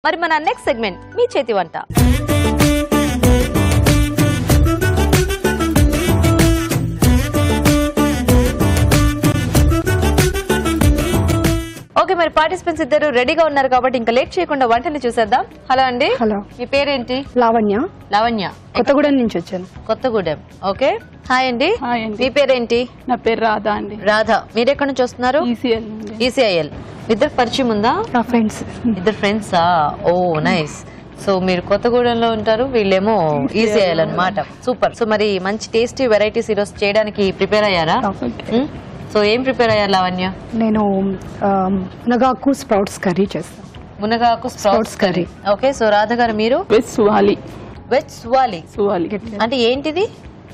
మరి మన next segment మీ చేతి వంట. ఓకే, మరి పార్టిసిపెంట్స్ ఇద్దరు రెడీగా ఉన్నారు కాబట్టి ఇంకా లేట్ చేయకుండా వంటని చూసేద్దాం. హలో అండి. హలో. మీ పేరేంటి? లావణ్య. లావణ్య, కొత్తగూడెం నుంచి వచ్చాను. కొత్తగూడెం. ఓకే, హాయ్ అండి. హాయ్ అండి. మీ పేరేంటి? నా పేరు రాధా అండి. రాధా, మీరు ఎక్కడి నుంచి వస్తున్నారు? ఈసీఐఎల్. ఇద్దరు పరిచయం ఉందా? ఫ్రెండ్స్. ఇద్దరు ఫ్రెండ్సా? ఓ నైస్. సో మీరు కొత్తగూడెంలో ఉంటారు, వీళ్ళేమో ఈసీఐఎల్ అన్నమాట. సూపర్. సో మరి మంచి టేస్టీ వెరైటీస్ ఈరోజు చేయడానికి ప్రిపేర్ అయ్యారా? సో ఏం ప్రిపేర్ అయ్యారు లావణ్య? నేను మునగాకు స్ప్రౌట్స్ కర్రీ చేస్తాను. మునగాకు sprouts curry. Okay, so Radha గారు మీరు? వెజ్ సువాలి. వెజ్ సువాలి. సువాలి అంటే ఏంటిది?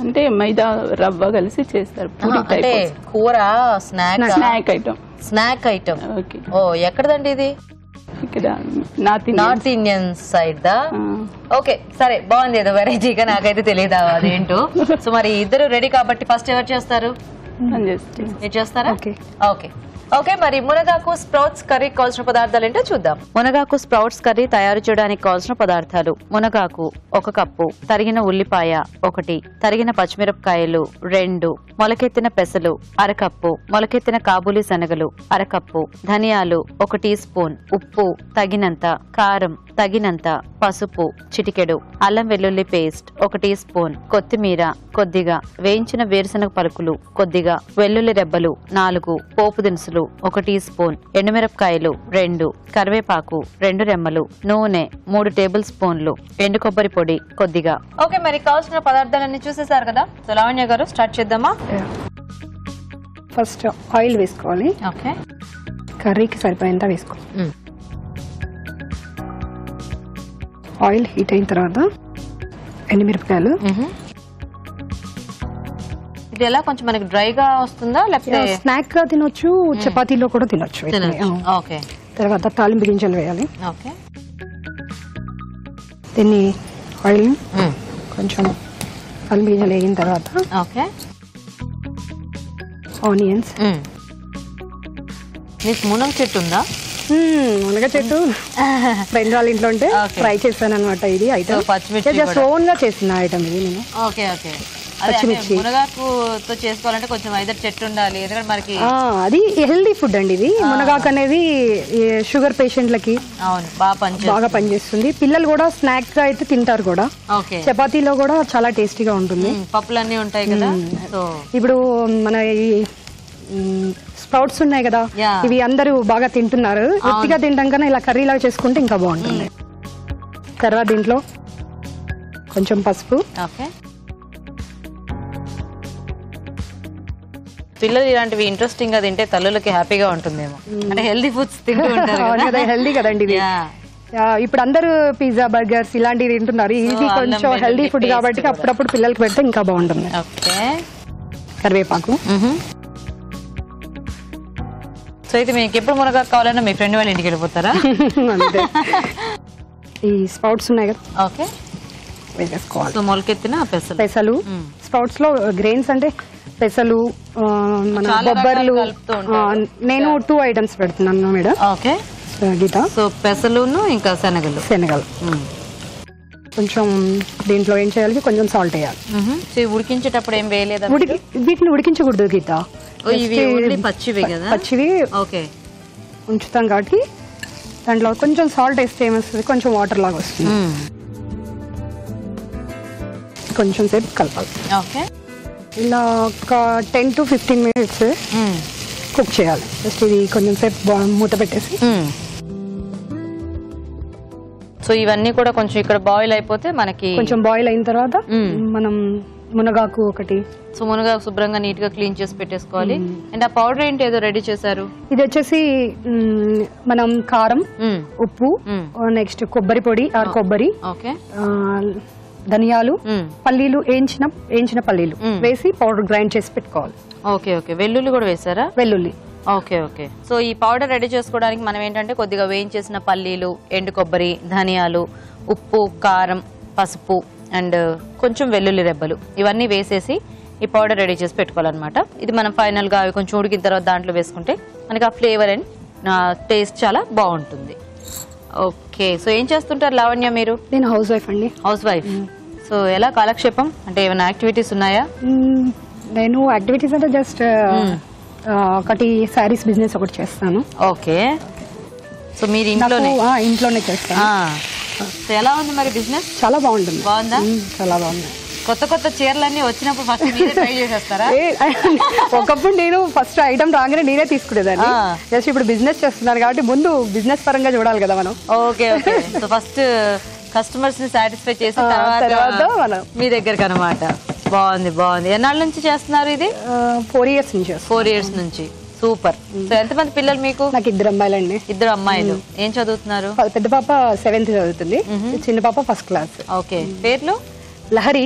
అంటే మైదా రవ్వ కలిసి చేస్తారు. అంటే కూర, snack item. Snack item. Okay. ఓ ఎక్కడదండి ఇది? ఇక్కడ నార్త్ ఇండియన్ సైడ్ దా? ఓకే, సరే, బాగుంది, ఏదో వెరైటీగా, నాకైతే తెలియదు అదేంటో. సో మరి ఇద్దరు రెడీ కాబట్టి ఫస్ట్ ఎవరు చేస్తారు? మీరు చేస్తారా? ఓకే ఓకే, మరి మునగాకు స్ప్రౌట్స్ కర్రీ కావాల్సిన పదార్థాలు ఏంటో చూద్దాం. మునగాకు స్ప్రౌట్స్ కర్రీ తయారు చేయడానికి కావాల్సిన పదార్థాలు: మునగాకు 1 కప్పు, తరిగిన ఉల్లిపాయ 1, తరిగిన పచ్చిమిరపకాయలు 2, మొలకెత్తిన పెసలు 1/2 కప్పు, మొలకెత్తిన కాబూలీ శనగలు 1/2 కప్పు, ధనియాలు 1 టీ స్పూన్, ఉప్పు తగినంత, కారం తగినంత, పసుపు చిటికెడు, అల్లం వెల్లుల్లి పేస్ట్ 1 టీ స్పూన్, కొత్తిమీర కొద్దిగా, వేయించిన వేరుశనగ పలుకులు కొద్దిగా, వెల్లుల్లి రెబ్బలు 4, పోపు దినుసులు 1 టీ స్పూన్, ఎండుమిరపకాయలు 2, కరివేపాకు 2 రెమ్మలు, నూనె 3 టేబుల్ స్పూన్లు, ఎండు కొబ్బరి పొడి కొద్దిగా. ఓకే, మరి కావాల్సిన పదార్థాలన్నీ చూసేసారు కదా. సో లావణ్య గారు స్టార్ట్ చేద్దామా? ఫస్ట్ ఆయిల్ వేసుకోవాలి. ఓకే, కర్రీకి సరిపోయేంత వేసుకోవాలి. ఆయిల్ హీట్ అయిన తర్వాత ఎండుమిరపకాయలు. ఇది ఎలా కొంచెం మనకి డ్రైగా వస్తుందా లేకపోతే స్నాక్ గా తినొచ్చు, చపాతీలో కూడా తినొచ్చు. ఓకే. తర్వాత తాలింపు గింజలు వేయాలి. ఓకే, దీన్ని ఆయిల్ కొంచెం తాలింపు గింజలు వేగిన తర్వాత ఓకే ఆనియన్స్. మీకు మునగ చెట్టు ఉందా? మునగ చెట్టు ఫ్రెండ్ వాళ్ళ ఇంట్లో ఉంటే ఫ్రై చేశాను అనమాట. ఇది ఐటమ్ జస్ట్ ఓన్ గా చేసిన ఐటమ్ ఇది నేను. ఓకే ఓకే, పచ్చిమిర్చి. మునగాకుతో చేసుకోవాలంటే కొంచెం ఐదర్ చెట్టు ఉండాలి, ఎందుకంటే మనకి అది హెల్దీ ఫుడ్ అండి. ఇది మునగాకు అనేది షుగర్ పేషెంట్లకి బాగా పనిచేస్తుంది. పిల్లలు కూడా స్నాక్ గా అయితే తింటారు కూడా. చపాతీలో కూడా చాలా టేస్టీగా ఉంటుంది. పప్పులన్నీ ఉంటాయి కదా. ఇప్పుడు మన ఈ స్ప్రౌట్స్ ఉన్నాయి కదా, ఇవి అందరూ బాగా తింటున్నారు. ఎత్తిగా తింటాం కన్నా ఇలా కర్రీలాగా చేసుకుంటే ఇంకా బాగుంటుంది. తర్వాత దీంట్లో కొంచెం పసుపు. పిల్లలు ఇలాంటివి ఇంట్రెస్టింగ్ గా తింటే తల్లులకి హ్యాపీగా ఉంటుందేమో, అంటే హెల్దీ ఫుడ్స్ తింటూ ఉంటారు. హెల్దీ కదండి ఇది. ఇప్పుడు అందరూ పిజ్జా, బర్గర్స్ ఇలాంటివి తింటున్నారు. ఇది కొంచెం హెల్దీ ఫుడ్ కాబట్టి అప్పుడప్పుడు పిల్లలకి పెడితే ఇంకా బాగుంటుంది. కరివేపాకు. సో అయితే మీకు ఎప్పుడు మునగాకు కావాలన్నా మీ ఫ్రెండ్ వాళ్ళ ఇంటికి వెళ్ళిపోతారా? ఈ స్ప్రౌట్స్ ఉన్నాయి కదా, ఓకే, వేసుకోవాలి. మొలకెత్తిన పెసలు. స్ప్రౌట్స్ లో గ్రెయిన్స్ అంటే పెసలు, మన బొబ్బర్లు. నేను 2 ఐటమ్స్ పెడుతున్నాను మేడం. ఓకే, గీత. సో పెసలును ఇంకా శనగలు. కొంచెం దీంట్లో ఏం చేయాలి, కొంచెం సాల్ట్ వేయాలి. ఉడికించేటప్పుడు ఏం వేయలేదు? వీటిని ఉడికించకూడదు గీత, పచ్చివి ఉంచుతాం కాబట్టి దాంట్లో కొంచెం సాల్ట్ వేస్తే ఏమొస్తుంది, కొంచెం వాటర్ లాగా వస్తుంది. కొంచెం సేపు కలపాలి. ఇలా ఒక 10 to 15 minutes కుక్ చేయాలి. జస్ట్ ఇది కొంచెం సేపు మూత పెట్టేసి. సో ఇవన్నీ కూడా కొంచెం ఇక్కడ బాయిల్ అయిపోతే మనకి కొంచెం బాయిల్ అయిన తర్వాత మనం మునగాకు ఒకటి. సో మునగాకు శుభ్రంగా నీట్ గా క్లీన్ చేసి పెట్టేసుకోవాలి. అండ్ ఆ పౌడర్ ఏంటి ఏదో రెడీ చేశారు? ఇది వచ్చేసి మనం కారం, ఉప్పు, నెక్స్ట్ కొబ్బరి పొడి ఆర్ కొబ్బరి, ధనియాలు, పల్లీలు, వేయించిన పల్లీలు వేసి పౌడర్ గ్రైండ్ చేసి పెట్టుకోవాలి. ఓకే ఓకే, వెల్లుల్లి కూడా వేసారా? వెల్లుల్లి. Okay okay. సో ఈ పౌడర్ రెడీ చేసుకోవడానికి మనం ఏంటంటే కొద్దిగా వేయించేసిన పల్లీలు, ఎండు కొబ్బరి, ధనియాలు, ఉప్పు, కారం, పసుపు అండ్ కొంచెం వెల్లుల్లి రెబ్బలు ఇవన్నీ వేసేసి ఈ పౌడర్ రెడీ చేసి పెట్టుకోవాలన్నమాట. ఇది మనం ఫైనల్ గా అవి కొంచెం ఉడికిన తర్వాత దాంట్లో వేసుకుంటే మనకి ఆ ఫ్లేవర్ అండ్ టేస్ట్ చాలా బాగుంటుంది. ఓకే, సో ఏం చేస్తుంటారు లావణ్య మీరు? నేను హౌస్ వైఫ్ అండి. House wife. సో ఎలా కాలక్షేపం అంటే ఏమైనా యాక్టివిటీస్ ఉన్నాయా? నేను యాక్టివిటీస్ అంటే జస్ట్ ఒకటి శారీస్ బిజినెస్ ఒకటి చేస్తాను. ఓకే, సో మీరు ఇంట్లోనే చేస్తాను. సో ఎలా ఉంది మరి బిజినెస్? చాలా బాగుంటుంది. బాగుందా? చాలా బాగుంది. కొత్త కొత్త చీరలన్నీ వచ్చినప్పుడు ఫస్ట్ మీరే ట్రై చేసేస్తారా? ఒకప్పుడు నేను ఫస్ట్ ఐటమ్ రాగానే నేనే తీసుకునేదాన్ని. జస్ట్ ఇప్పుడు బిజినెస్ చేస్తున్నాను కాబట్టి ముందు బిజినెస్ పరంగా చూడాలి కదా మనం. Okay okay, so first customers ని సాటిస్ఫై చేసిన తర్వాత మనం మీ దగ్గరకు అన్నమాట. బాగుంది బాగుంది. ఎన్నాళ్ళ నుంచి చేస్తున్నారు ఇది? 4 years నుంచి. 4 years నుంచి. సూపర్. సో ఎంతమంది పిల్లలు మీకు? నాకు 2 అమ్మాయిలండి. 2 అమ్మాయిలు. ఏం చదువుతున్నారు? పెద్ద పాప 7th చదువుతుంది, చిన్న పాప 1st క్లాస్. ఓకే, పేర్లు? లహరి,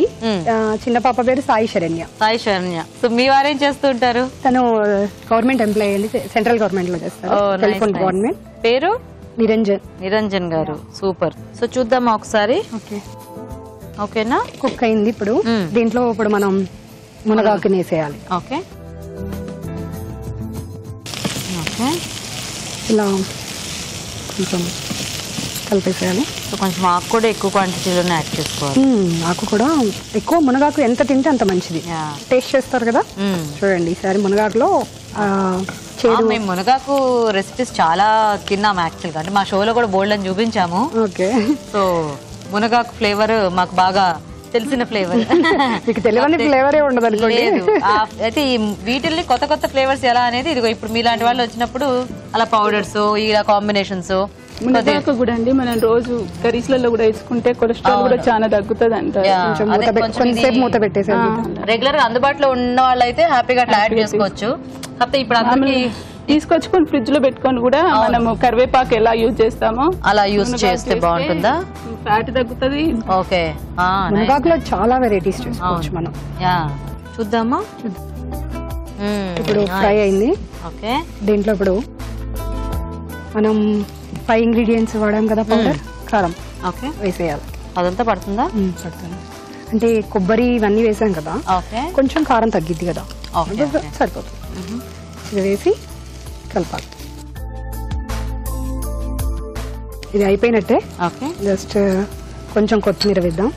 చిన్న పాప పేరు సాయి శరణ్య. సాయి శరణ్య. సో మీ వారేం చేస్తూ ఉంటారు? తను గవర్నమెంట్ ఎంప్లాయీ అండి, సెంట్రల్ గవర్నమెంట్ లో చేస్తారు. Telephone government. పేరు? నిరంజన్. నిరంజన్ గారు. సూపర్. సో చూద్దామా ఒకసారి? ఓకే, ఓకేనా? కుక్ అయింది. ఇప్పుడు దీంట్లో ఇప్పుడు మనం మునగాకు వేసేయాలి. ఓకే ఓకే, ఇలా కొంచెం కలిపేసేయాలి. సో కొంచెం ఆకు కూడా ఎక్కువ క్వాంటిటీలోనే యాడ్ చేసుకోవాలి. ఆకు కూడా ఎక్కువ, మునగాకు ఎంత తింటే అంత మంచిది. టేస్ట్ చేస్తారు కదా, చూడండి ఈసారి మునగాకులో మేము మునగాకు రెసిపీస్ చాలా తిన్నాము యాక్చువల్గా. అంటే మా షోలో కూడా బోల్డ్ అని చూపించాము. ఓకే, సో మునగాకు ఫ్లేవర్ మాకు బాగా తెలిసిన ఫ్లేవర్. మీకు తెలియని ఫ్లేవరే ఉండదు అనుకోండి. అయితే ఈ వీటిల్ని కొత్త కొత్త ఫ్లేవర్స్ ఎలా అనేది ఇదిగో ఇప్పుడు మీలాంటి వాళ్ళు వచ్చినప్పుడు అలా పౌడర్స్, ఇలా కాంబినేషన్స్. మునగాకు కూడా అండి మనం రోజు కర్రీస్ లలో కూడా వేసుకుంటే కొలెస్ట్రాల్ కూడా చాలా తగ్గుతుంది అంట. మూత పెట్టేసారు. రెగ్యులర్ గా అందుబాటులో ఉన్న వాళ్ళు అయితే హ్యాపీగా అట్లా యాడ్ చేసుకోవచ్చు. కాకపోతే ఇప్పుడు అందరికి తీసుకొచ్చుకొని ఫ్రిడ్జ్ లో పెట్టుకొని కూడా మనము కరివేపాకు ఎలా యూజ్ చేస్తామో అలా యూజ్ చేస్తే బాగుంటుందా? ఫ్యాట్ తగ్గుతుంది. ఓకే, మునగాకులో చాలా వెరైటీస్ చేసుకోవచ్చు మనం. చూద్దామా? ఇప్పుడు ఫ్రై అయింది. ఓకే, దీంట్లో ఇప్పుడు మనం 5 ingredients వాడాం కదా, పౌడర్, కారం. ఓకే, వేసేయాలి. అదంతా పడుతుందా? పడుతుంది. అంటే కొబ్బరి ఇవన్నీ వేసాం కదా, కొంచెం కారం తగ్గిద్ది కదా, సరిపోతుంది. ఇది వేసి కలపాలి. ఇది అయిపోయినట్టే. జస్ట్ కొంచెం కొత్తిమీర వేద్దాం.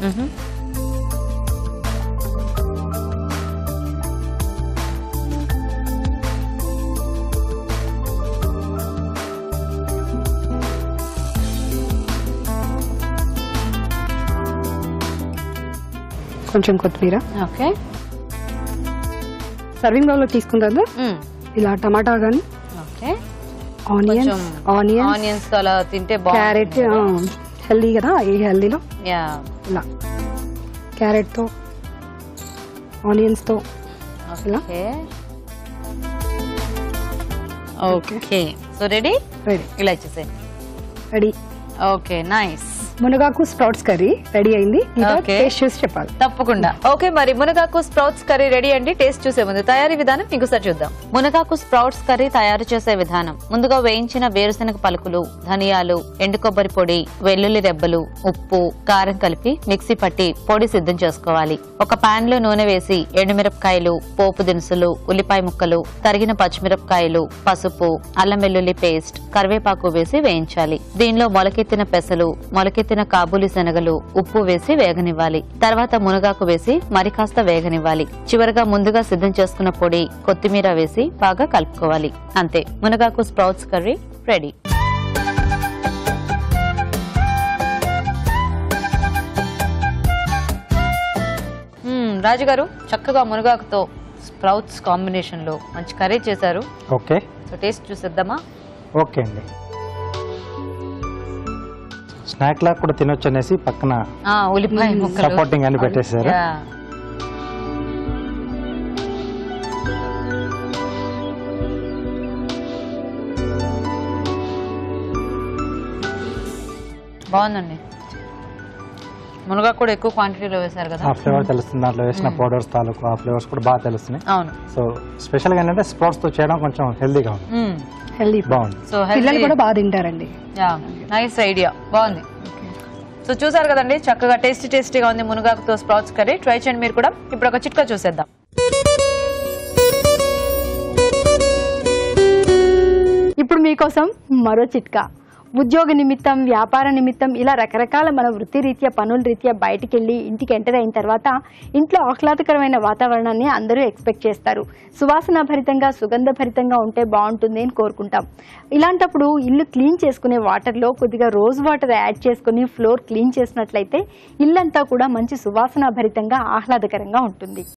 కొంచెం కొత్తిమీర. ఓకే, సర్వింగ్ బౌల్ లో తీసుకుంటారు. ఇలా టమాటా గానీ, ఆనియన్స్ అలా తింటే క్యారెట్ హెల్దీ కదా, ఈ హెల్దీలో ఇలా క్యారెట్ తో ఆనియన్స్ తో ఇలా. Okay, so ready. ఇలా ఇచ్చేసే రెడీ. Okay, nice. మునగాకు స్ప్రౌట్స్ కర్రీ రెడీ అయింది. టేస్ట్ చూసి చెప్పాలి. తప్పకుండా. ఓకే, మరి మునగాకు స్ప్రౌట్స్ కర్రీ రెడీ అండి. టేస్ట్ చూసే ముందు తయారీ విధానం ఇంకోసారి చూద్దాం. మునగాకు స్ప్రౌట్స్ కర్రీ తయారు చేసే విధానం: ముందుగా వేయించిన వేరుశనగ పలుకులు, ధనియాలు, ఎండు కొబ్బరి పొడి, వెల్లుల్లి రెబ్బలు, ఉప్పు, కారం కలిపి మిక్సీ పట్టి పొడి సిద్ధం చేసుకోవాలి. ఒక పాన్ లో నూనె వేసి ఎండుమిరపకాయలు, పోపు దినుసులు, ఉల్లిపాయ ముక్కలు, తరిగిన పచ్చిమిరపకాయలు, పసుపు, అల్లం వెల్లుల్లి పేస్ట్, కరివేపాకు వేసి వేయించాలి. దీనిలో మొలకెత్తిన పెసలు, మొలకెత్తిన కాబూలి శనగలు, ఉప్పు వేసి వేగనివ్వాలి. తర్వాత మునగాకు వేసి మరి కాస్త వేగనివ్వాలి. చివరగా ముందుగా సిద్ధం చేసుకున్న పొడి, కొత్తిమీర వేసి బాగా కలుపుకోవాలి. అంతే, మునగాకు స్ప్రౌట్స్ కర్రీ రెడీ. రాజుగారు, చక్కగా మునగాకుతో స్ప్రౌట్స్ కాంబినేషన్ లో మంచి కర్రీ చేశారు. ఓకే, సో టేస్ట్ చూసేద్దామా? ఓకే అండి. స్నాక్ లా కూడా తినొచ్చు అనేసి పక్కన ఉల్లిపాయ ముక్కలు సపోర్టింగ్ అని పెట్టేశారు. బాగుందండి. మునగాకు కూడా ఎక్కువ క్వాంటిటీలో వేశారు కదా, ఆ ఫ్లేవర్ తెలుస్తుంది. దాంట్లో వేసిన పౌడర్స్ తాలూకు ఆ ఫ్లేవర్స్ కూడా బాగా తెలుస్తున్నాయి. అవును. సో స్పెషల్ గా ఏంటంటే స్ప్రౌట్స్ తో చేయడం కొంచెం హెల్దీగా ఉంది. హెల్దీ బాగుంది. సో పిల్లలు కూడా బాగా తింటారండి. నైస్ ఐడియా, బాగుంది. సో చూసారు కదండి, చక్కగా టేస్టీగా ఉంది మునగాకుతో స్ప్రౌట్స్ కర్రీ. ట్రై చేయండి మీరు కూడా. ఇప్పుడు ఒక చిట్కా చూసేద్దాం. ఇప్పుడు మీకోసం మరో చిట్కా. ఉద్యోగ నిమిత్తం, వ్యాపార నిమిత్తం ఇలా రకరకాల మన వృత్తి రీత్యా, పనుల రీత్యా బయటికి వెళ్ళి ఇంటికి ఎంటర్ అయిన తర్వాత ఇంట్లో ఆహ్లాదకరమైన వాతావరణాన్ని అందరూ ఎక్స్పెక్ట్ చేస్తారు. సువాసన భరితంగా, సుగంధ భరితంగా ఉంటే బాగుంటుంది అని కోరుకుంటాం. ఇలాంటప్పుడు ఇల్లు క్లీన్ చేసుకునే వాటర్లో కొద్దిగా రోజ్ వాటర్ యాడ్ చేసుకుని ఫ్లోర్ క్లీన్ చేసినట్లయితే ఇల్లంతా కూడా మంచి సువాసన భరితంగా, ఆహ్లాదకరంగా ఉంటుంది.